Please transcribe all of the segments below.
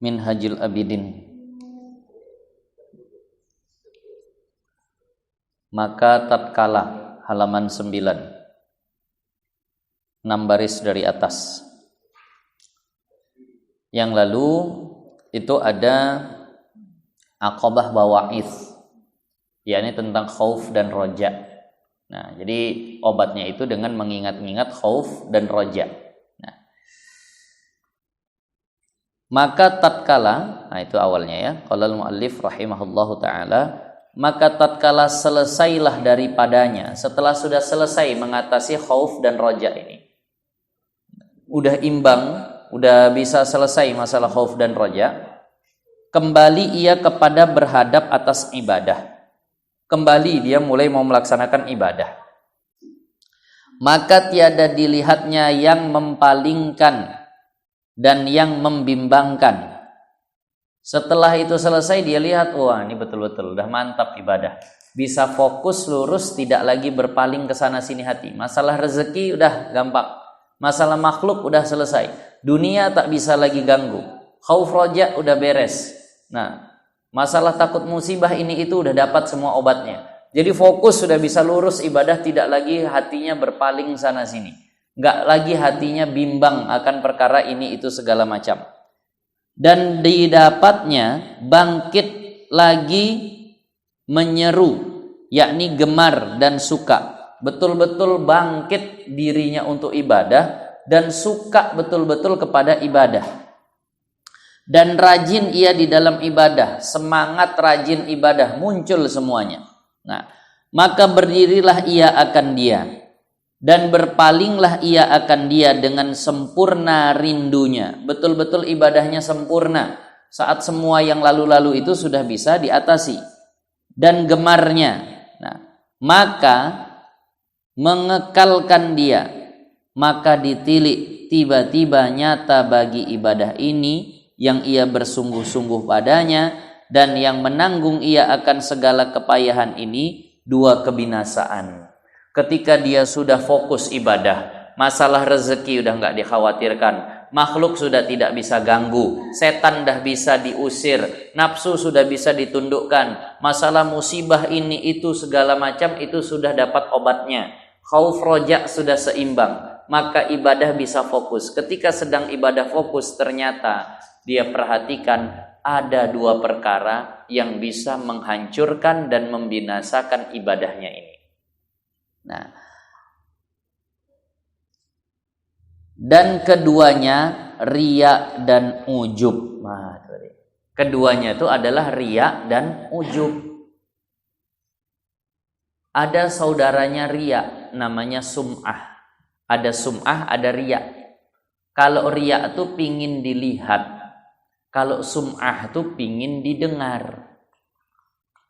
Minhajul Abidin. Maka tatkala halaman 9, 6 baris dari atas. Yang lalu itu ada aqabah bawa'ith, yakni tentang khauf dan roja. Nah, jadi obatnya itu dengan mengingat-ingat khauf dan roja. Nah, maka tatkala, nah itu awalnya ya, qala al-muallif rahimahullahu taala, maka tatkala selesailah daripadanya, setelah sudah selesai mengatasi khauf dan roja ini, udah imbang, udah bisa selesai masalah khauf dan roja, kembali ia kepada berhadap atas ibadah. Kembali dia mulai mau melaksanakan ibadah. Maka tiada dilihatnya yang mempalingkan dan yang membimbangkan. Setelah itu selesai dia lihat, wah ini betul-betul udah mantap ibadah. Bisa fokus lurus, tidak lagi berpaling ke sana sini hati. Masalah rezeki udah gampang. Masalah makhluk udah selesai. Dunia tak bisa lagi ganggu. Khauf roja udah beres. Nah, masalah takut musibah ini itu udah dapat semua obatnya. Jadi fokus sudah bisa lurus ibadah, tidak lagi hatinya berpaling sana sini. Enggak lagi hatinya bimbang akan perkara ini itu segala macam. Dan didapatnya bangkit lagi menyeru, yakni gemar dan suka. Betul-betul bangkit dirinya untuk ibadah dan suka betul-betul kepada ibadah. Dan rajin ia di dalam ibadah, semangat rajin ibadah muncul semuanya. Nah, maka berdirilah ia akan dia dan berpalinglah ia akan dia dengan sempurna rindunya. Betul-betul ibadahnya sempurna saat semua yang lalu-lalu itu sudah bisa diatasi. Dan gemarnya, nah, maka mengekalkan dia, maka ditilik tiba-tiba nyata bagi ibadah ini yang ia bersungguh-sungguh padanya, dan yang menanggung ia akan segala kepayahan ini dua kebinasaan. Ketika dia sudah fokus ibadah, masalah rezeki udah nggak dikhawatirkan, makhluk sudah tidak bisa ganggu, setan dah bisa diusir, nafsu sudah bisa ditundukkan, masalah musibah ini itu segala macam itu sudah dapat obatnya, khauf roja sudah seimbang, maka ibadah bisa fokus. Ketika sedang ibadah fokus, ternyata dia perhatikan ada dua perkara yang bisa menghancurkan dan membinasakan ibadahnya ini. Nah, dan keduanya riya dan ujub. Nah, keduanya itu adalah riya dan ujub. Ada saudaranya riya, namanya sum'ah. Ada sum'ah, ada riya. Kalau riya itu pingin dilihat, kalau sum'ah itu pingin didengar.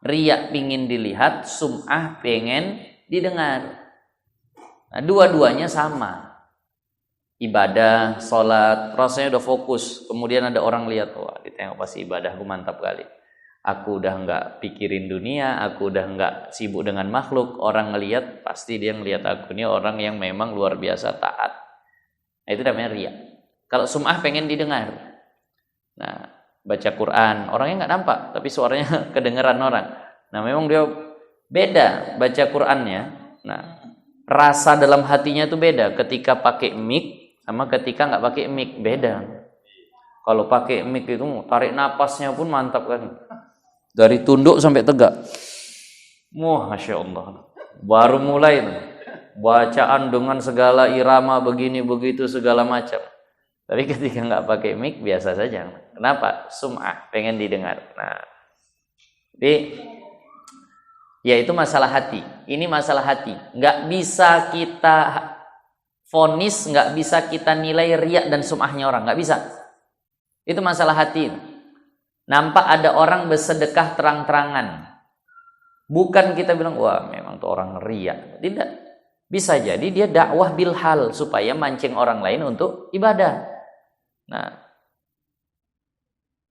Riya pingin dilihat, sum'ah pengen didengar. Nah, dua-duanya sama. Ibadah, sholat, rasanya udah fokus. Kemudian ada orang lihat, wah ditengok pasti ibadahku mantap kali. Aku udah nggak pikirin dunia, aku udah nggak sibuk dengan makhluk. Orang ngelihat, pasti dia ngelihat aku ini orang yang memang luar biasa taat. Nah, itu namanya riya. Kalau sum'ah pengen didengar. Nah, baca Quran, orangnya nggak nampak, tapi suaranya kedengeran orang. Nah, memang dia beda baca Qurannya. Nah, rasa dalam hatinya itu beda ketika pakai mic sama ketika nggak pakai mic, beda. Kalau pakai mic itu tarik napasnya pun mantap kan, dari tunduk sampai tegak. Wah, masya Allah. Baru mulai tuh bacaan dengan segala irama begini begitu segala macam. Tapi ketika nggak pakai mic biasa saja. Kenapa? Sum'ah, pengen didengar. Nah, jadi ya itu masalah hati. Ini masalah hati. Nggak bisa kita vonis, nggak bisa kita nilai riya dan sum'ahnya orang. Nggak bisa. Itu masalah hati. Nampak ada orang bersedekah terang-terangan. Bukan kita bilang, wah memang tuh orang riya. Tidak. Bisa jadi dia dakwah bilhal supaya mancing orang lain untuk ibadah. Nah,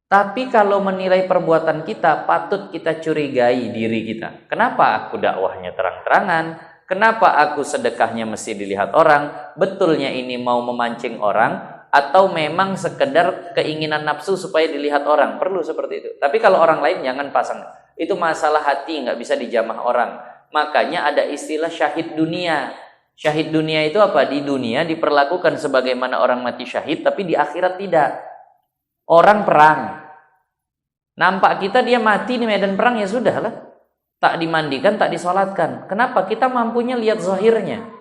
tapi kalau menilai perbuatan kita, patut kita curigai diri kita. Kenapa aku dakwahnya terang-terangan? Kenapa aku sedekahnya mesti dilihat orang? Betulnya ini mau memancing orang atau memang sekedar keinginan nafsu supaya dilihat orang, perlu seperti itu. Tapi kalau orang lain jangan pasang. Itu masalah hati, nggak bisa dijamah orang. Makanya ada istilah syahid dunia. Syahid dunia itu apa? Di dunia diperlakukan sebagaimana orang mati syahid, tapi di akhirat tidak. Orang perang, nampak kita dia mati di medan perang, ya sudahlah, tak dimandikan, tak disolatkan. Kenapa? Kita mampunya lihat zahirnya.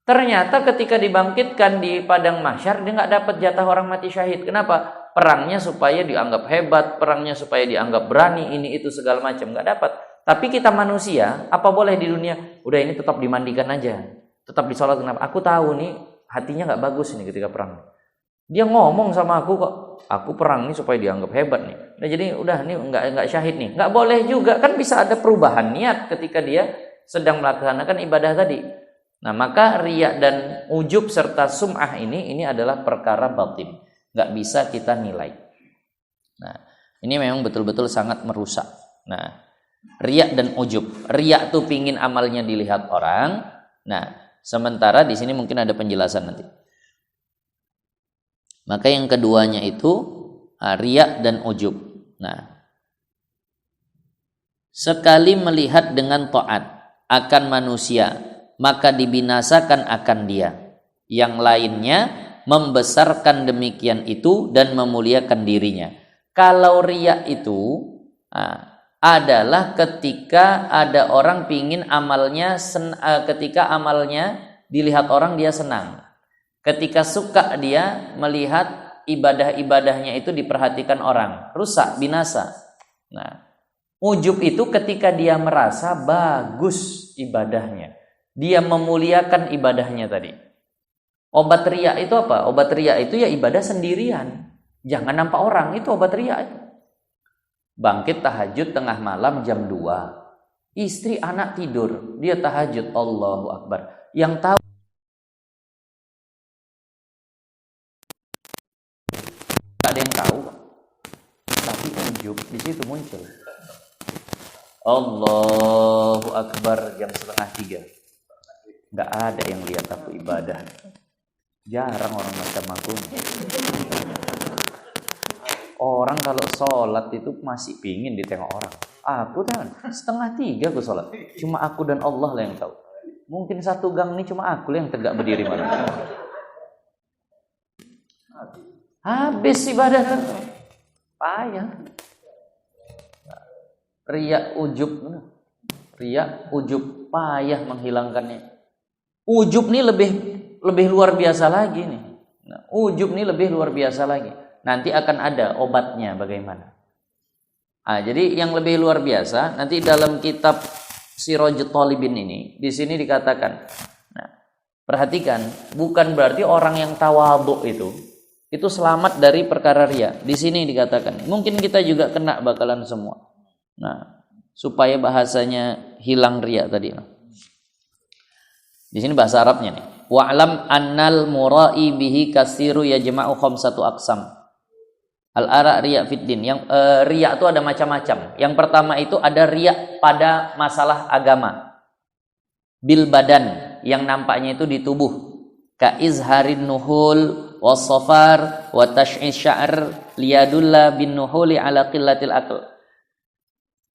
Ternyata ketika dibangkitkan di padang mahsyar, dia nggak dapat jatah orang mati syahid. Kenapa? Perangnya supaya dianggap hebat, perangnya supaya dianggap berani, ini itu segala macam, nggak dapat. Tapi kita manusia, apa boleh di dunia? Udah ini tetap dimandikan aja, tetap disolat. Kenapa? Aku tahu nih hatinya nggak bagus ini ketika perang. Dia ngomong sama aku kok, aku perang nih supaya dianggap hebat nih. Nah, jadi udah nih nggak syahid nih. Nggak boleh juga, kan bisa ada perubahan niat ketika dia sedang melaksanakan ibadah tadi. Nah, maka riya dan ujub serta sum'ah ini adalah perkara batin, nggak bisa kita nilai. Nah, ini memang betul-betul sangat merusak. Nah, riya dan ujub. Riya tuh pingin amalnya dilihat orang. Nah, sementara di sini mungkin ada penjelasan nanti. Maka yang keduanya itu riya dan ujub. Nah, sekali melihat dengan taat akan manusia, maka dibinasakan akan dia. Yang lainnya membesarkan demikian itu dan memuliakan dirinya. Kalau riya itu adalah ketika ada orang pingin amalnya, ketika amalnya dilihat orang dia senang. Ketika suka dia melihat ibadah-ibadahnya itu diperhatikan orang, rusak, binasa. Nah, ujub itu ketika dia merasa bagus ibadahnya, dia memuliakan ibadahnya tadi. Obat riya itu apa? Obat riya itu ya ibadah sendirian, jangan nampak orang, itu obat riya itu. Bangkit tahajud tengah malam jam 2, istri anak tidur, dia tahajud, Allahu Akbar. Yang tahu ada yang tahu, tapi ujub di situ muncul. Allahu Akbar jam 2:30. Nggak ada yang lihat aku ibadah. Jarang orang macam aku. Orang kalau sholat itu masih pingin ditengok orang. Aku kan 2:30 aku sholat. Cuma aku dan Allah lah yang tahu. Mungkin satu gang ini cuma aku lah yang tegak berdiri malam. Habis ibadah kan. Payah. Riya ujub payah menghilangkannya. Ujub nih lebih luar biasa lagi nih. Nah, ujub nih lebih luar biasa lagi. Nanti akan ada obatnya bagaimana. Jadi yang lebih luar biasa nanti dalam kitab Sirajut Thalibin ini, di sini dikatakan. Nah, perhatikan, bukan berarti orang yang tawadhu itu selamat dari perkara riya. Di sini dikatakan, mungkin kita juga kena bakalan semua. Nah, supaya bahasanya hilang riya tadi. Di sini bahasa Arabnya nih. Wa'lam annal mura'i bihi kasiru yajma'u khamsatu aqsam. Al-ara' riya fid din. Yang riya itu ada macam-macam. Yang pertama itu ada riya pada masalah agama. Bil badan, yang nampaknya itu di tubuh. Ka izharin nuhul was-safar wa tash'is sya'r liyadulla bin nuhuli ala qillatil aql.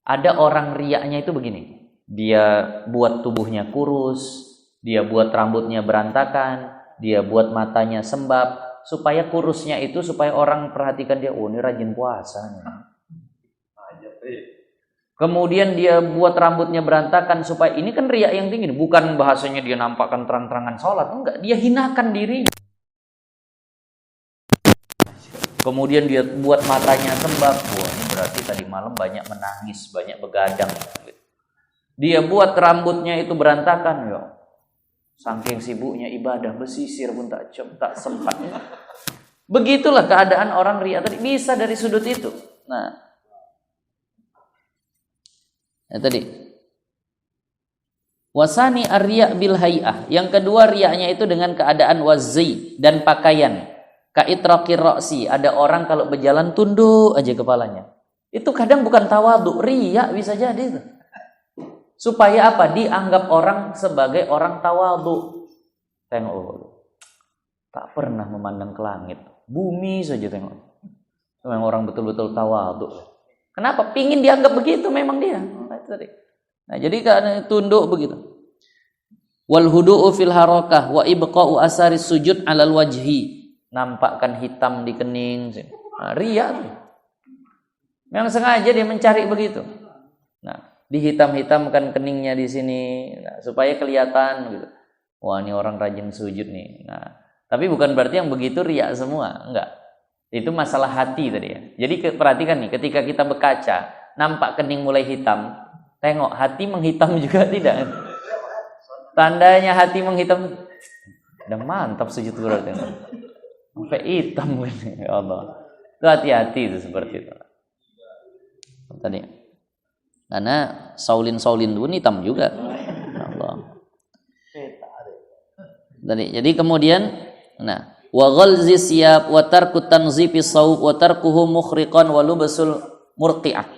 Ada orang riyanya itu begini. Dia buat tubuhnya kurus, dia buat rambutnya berantakan, dia buat matanya sembab, supaya kurusnya itu supaya orang perhatikan dia, oh ini rajin puasa nih. Kemudian dia buat rambutnya berantakan supaya ini kan riya yang tinggi, bukan bahasanya dia nampakkan terang-terangan sholat, enggak, dia hinakan dirinya. Kemudian dia buat matanya sembab, wah ini berarti tadi malam banyak menangis, banyak begadang. Dia buat rambutnya itu berantakan, ya. Saking sibuknya ibadah, besisir pun tak sempat. Begitulah keadaan orang riya tadi, bisa dari sudut itu. Nah, tadi wasani ar-riya bil hay'ah. Yang kedua riyanya itu dengan keadaan wazi dan pakaian. Ka itraqir ra'si, ada orang kalau berjalan tunduk aja kepalanya. Itu kadang bukan tawadhu, riya bisa jadi itu. Supaya apa? Dianggap orang sebagai orang tawadhu. Tengok, tak pernah memandang ke langit. Bumi saja tengok. Memang orang betul-betul tawadhu. Kenapa? Pingin dianggap begitu memang dia. Nah, jadi karena tunduk begitu. Wal hudu'u fil harakah wa ibqa'u asaris sujud 'alal wajhi. Nampakkan hitam di kening. Nah, riya tuh. Memang sengaja dia mencari begitu. Nah, dihitam-hitamkan keningnya di sini, nah, supaya kelihatan gitu. Wah, ini orang rajin sujud nih. Nah, tapi bukan berarti yang begitu riya semua, enggak. Itu masalah hati tadi ya. Jadi perhatikan nih, ketika kita berkaca, nampak kening mulai hitam, tengok hati menghitam juga tidak. Tandanya hati menghitam, udah mantap sujud berarti. Sampai hitam kan, ya Allah. Itu hati-hati itu seperti itu. Tadi. Karena Saulin pun hitam juga. Ya Allah. Tadi. Jadi kemudian, nah, wa ghalzi siyab wa tarku tanzifi saub wa tarkuhu mukhriqan wa lubsul murqi'ah.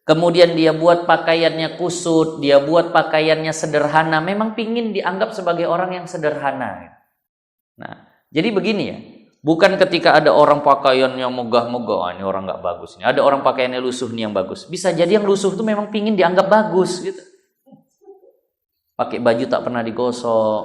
Kemudian dia buat pakaiannya kusut, dia buat pakaiannya sederhana, memang pingin dianggap sebagai orang yang sederhana. Nah, jadi begini ya, bukan ketika ada orang pakaiannya megah-megah, ini orang nggak bagus nih. Ada orang pakaiannya lusuh nih yang bagus. Bisa jadi yang lusuh itu memang pingin dianggap bagus gitu. Pakai baju tak pernah digosok,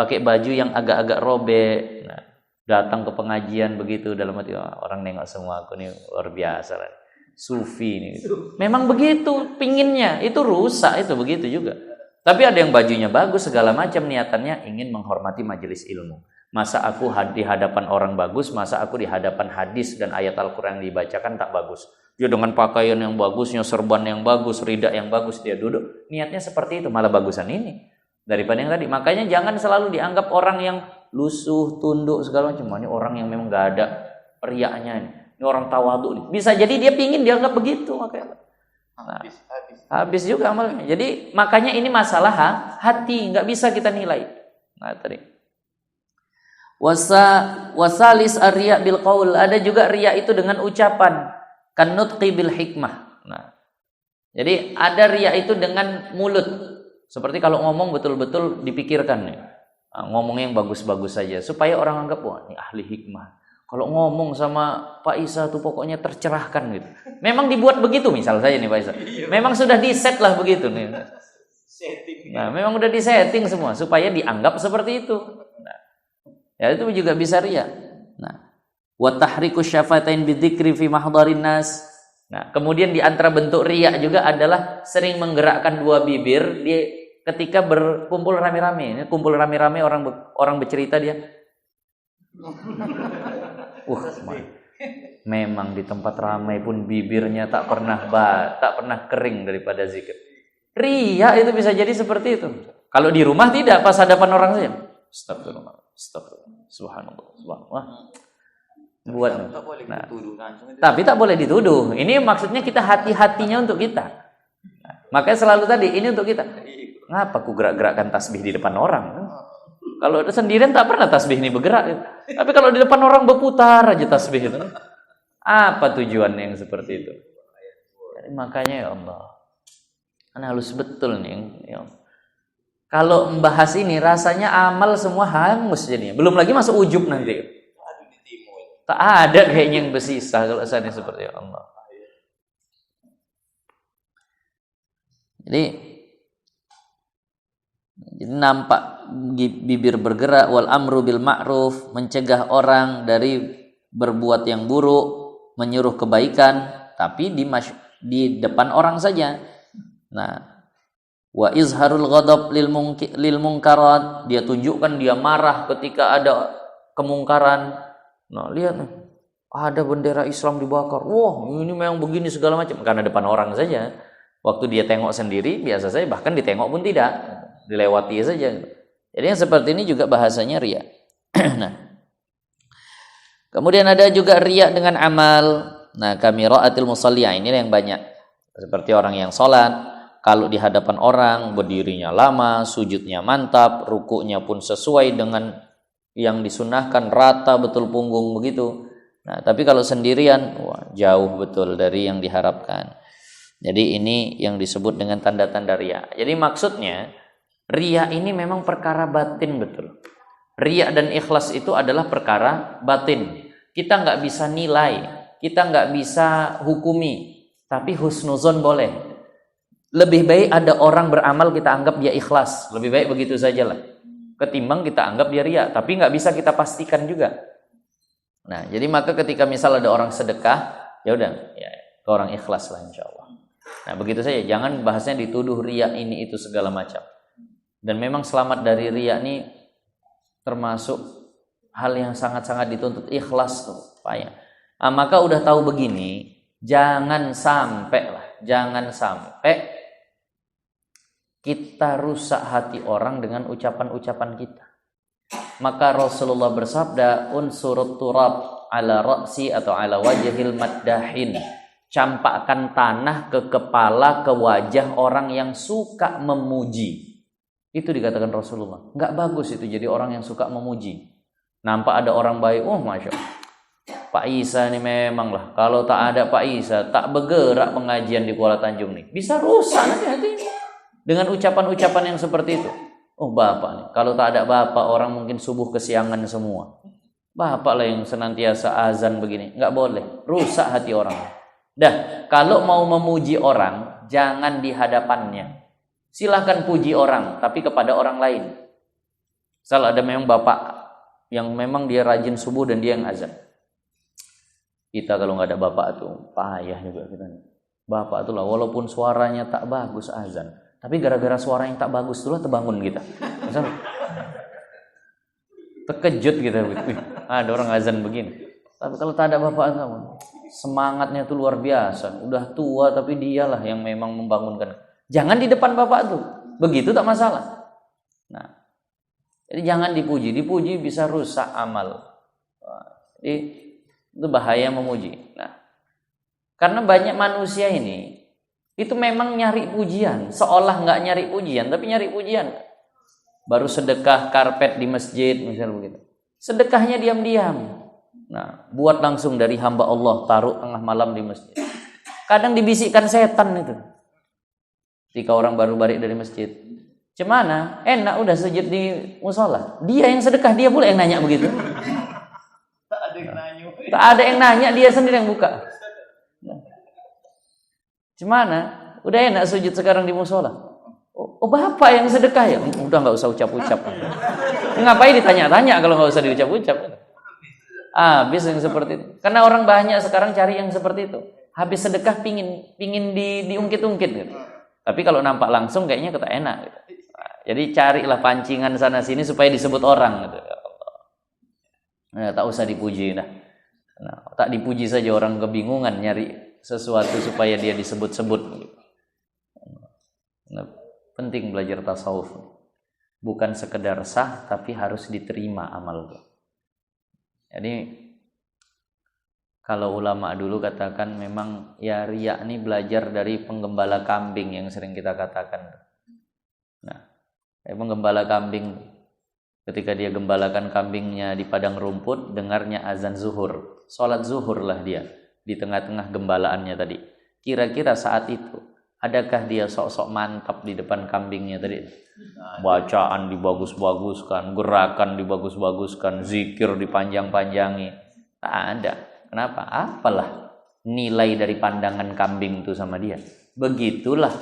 pakai baju yang agak-agak robek. Nah, datang ke pengajian begitu dalam hati, orang nengok semua aku nih luar biasa lah. Sufi nih. Memang begitu pinginnya, itu rusak itu begitu juga. Tapi ada yang bajunya bagus segala macam, niatannya ingin menghormati majelis ilmu. Masa aku di hadapan orang bagus, masa aku di hadapan hadis dan ayat Al-Qur'an yang dibacakan tak bagus. Dia dengan pakaian yang bagusnya, serban yang bagus, rida yang bagus, dia duduk. Niatnya seperti itu, malah bagusan ini daripada yang tadi. Makanya jangan selalu dianggap orang yang lusuh, tunduk segala macam. Ini orang yang memang gak ada riaknya ini. Ini orang tawadhu nih. Bisa jadi dia pingin dianggap begitu makanya. Nah, habis juga amalnya. Jadi makanya ini masalah hati, nggak bisa kita nilai. Nah tadi. Wasalis ar-riya bil qaul. Ada juga riya itu dengan ucapan. Kanutqi bil hikmah. Nah, jadi ada riya itu dengan mulut. Seperti kalau ngomong betul-betul dipikirkan nih. Nah, ngomongnya yang bagus-bagus saja supaya orang anggap wah ini ahli hikmah. Kalau ngomong sama Pak Isa tuh pokoknya tercerahkan gitu. Memang dibuat begitu misal saja nih Pak Isa. Memang sudah di-set lah begitu nih. Nah, memang udah di-setting semua supaya dianggap seperti itu. Nah, ya itu juga bisa riya. Nah, wa tahriku syafatain bidzikri fi mahdharin nas. Nah, kemudian di antara bentuk riya juga adalah sering menggerakkan dua bibir ketika berkumpul rame-rame. Ini kumpul rame-rame orang bercerita dia. Memang di tempat ramai pun bibirnya tak pernah kering daripada zikir. Riya itu bisa jadi seperti itu. Kalau di rumah tidak, pas hadapan orang saja. Astagfirullah, subhanallah. Buat. Nah, tapi tak boleh dituduh. Ini maksudnya kita hati-hatinya untuk kita. Nah, makanya selalu tadi ini untuk kita. Ngapa ku gerak-gerakkan tasbih di depan orang? Kalau sendirian tak pernah tasbih ini bergerak. Tapi kalau di depan orang berputar aja tasbih itu. Apa tujuannya yang seperti itu? Jadi makanya ya Allah, kan halus betul nih. Ya. Kalau membahas ini rasanya amal semua hangus jadinya. Belum lagi masuk ujub nanti. Tak ada kayaknya yang bersisa kalau misalnya seperti Allah. Jadi nampak bibir bergerak, wal amru bil ma'ruf, mencegah orang dari berbuat yang buruk, menyuruh kebaikan, tapi di depan orang saja. Nah, wa izharul ghadab lil munkarat, dia tunjukkan dia marah ketika ada kemungkaran. Nah, lihat nih, ada bendera Islam dibakar. Wah, ini memang begini segala macam, karena depan orang saja. Waktu dia tengok sendiri biasa saja, bahkan ditengok pun tidak, dilewati saja. Jadi yang seperti ini juga bahasanya riya. Nah, kemudian ada juga riya dengan amal. Nah, kamiraatil musalliyah, ini yang banyak. Seperti orang yang sholat, kalau di hadapan orang berdirinya lama, sujudnya mantap, rukuknya pun sesuai dengan yang disunahkan, rata betul punggung begitu. Nah, tapi kalau sendirian, wah, jauh betul dari yang diharapkan. Jadi ini yang disebut dengan tanda-tanda riya. Jadi maksudnya riya ini memang perkara batin betul. Riya dan ikhlas itu adalah perkara batin. Kita nggak bisa nilai, kita nggak bisa hukumi, tapi husnuzon boleh. Lebih baik ada orang beramal kita anggap dia ikhlas, lebih baik begitu sajalah. Ketimbang kita anggap dia riya, tapi nggak bisa kita pastikan juga. Nah, jadi maka ketika misal ada orang sedekah, ya udah, ya ke orang ikhlas lah insya Allah. Nah, begitu saja. Jangan bahasnya dituduh riya ini itu segala macam. Dan memang selamat dari riya ini termasuk hal yang sangat-sangat dituntut, ikhlas tuh payah. Nah, maka udah tahu begini, jangan sampai kita rusak hati orang dengan ucapan-ucapan kita. Maka Rasulullah bersabda, unsurut turab ala ra'si atau ala wajhil maddahin. Campakkan tanah ke kepala, ke wajah orang yang suka memuji. Itu dikatakan Rasulullah. Nggak bagus itu jadi orang yang suka memuji. Nampak ada orang baik, oh Masya Allah, Pak Isa ini memang lah, kalau tak ada Pak Isa, tak bergerak pengajian di Kuala Tanjung nih. Bisa rusak nanti hatinya dengan ucapan-ucapan yang seperti itu. Oh Bapak nih, kalau tak ada Bapak, orang mungkin subuh kesiangan semua. Bapak lah yang senantiasa azan begini. Nggak boleh, rusak hati orang. Dah, kalau mau memuji orang, jangan di hadapannya. Silahkan puji orang, tapi kepada orang lain. Misal ada memang bapak yang memang dia rajin subuh dan dia yang azan. Kita kalau nggak ada bapak tuh payah juga kita. Bapak tuh lah, walaupun suaranya tak bagus azan, tapi gara-gara suara yang tak bagus itulah terbangun kita. Misal, terkejut kita. Ada orang azan begini. Tapi kalau tak ada bapak kamu, semangatnya tuh luar biasa. Udah tua tapi dialah yang memang membangunkan. Jangan di depan bapak tuh, begitu tak masalah. Nah, jadi jangan dipuji bisa rusak amal. Jadi itu bahaya memuji. Nah, karena banyak manusia ini itu memang nyari pujian, seolah nggak nyari pujian, tapi nyari pujian. Baru sedekah karpet di masjid, misalnya begitu. Sedekahnya diam-diam. Nah, buat langsung dari hamba Allah, taruh tengah malam di masjid. Kadang dibisikkan setan itu. Ketika orang baru balik dari masjid, cemana? Enak udah sujud di musola. Dia yang sedekah, dia pula yang nanya begitu. Tak ada yang nanya, dia sendiri yang buka. Cemana? Udah enak sujud sekarang di musola. Oh bapak yang sedekah ya? Udah nggak usah ucap-ucap. Ngapain ditanya-tanya kalau nggak usah diucap-ucap? Habis yang seperti itu. Karena orang banyak sekarang cari yang seperti itu. Habis sedekah pingin diungkit-ungkit gitu. Tapi kalau nampak langsung kayaknya kita enak gitu. Nah, jadi carilah pancingan sana sini supaya disebut orang gitu. Nah, tak usah dipuji dah. Nah, tak dipuji saja orang kebingungan nyari sesuatu supaya dia disebut-sebut gitu. Nah, penting belajar tasawuf. Bukan sekedar sah tapi harus diterima amal. Jadi kalau ulama dulu katakan memang ya riya ini belajar dari penggembala kambing yang sering kita katakan. Nah, penggembala kambing ketika dia gembalakan kambingnya di padang rumput, dengarnya azan zuhur. Salat zuhur lah dia di tengah-tengah gembalaannya tadi. Kira-kira saat itu adakah dia sok-sok mantap di depan kambingnya tadi? Bacaan dibagus-baguskan, gerakan dibagus-baguskan, zikir dipanjang-panjangi. Tak ada. Kenapa? Apalah nilai dari pandangan kambing itu sama dia. Begitulah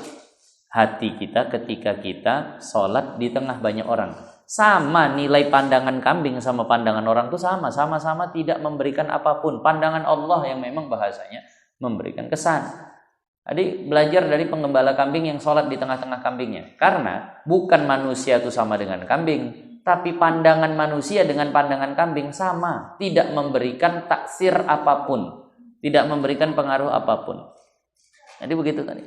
hati kita ketika kita sholat di tengah banyak orang. Sama nilai pandangan kambing sama pandangan orang itu sama-sama tidak memberikan apapun. Pandangan Allah yang memang bahasanya memberikan kesan. Jadi belajar dari penggembala kambing yang sholat di tengah-tengah kambingnya. Karena bukan manusia itu sama dengan kambing. Tapi pandangan manusia dengan pandangan kambing sama, tidak memberikan taksir apapun, tidak memberikan pengaruh apapun. Jadi begitu tadi.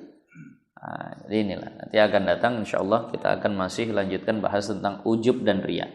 Nah, jadi inilah nanti akan datang insya Allah kita akan masih lanjutkan bahas tentang ujub dan riya.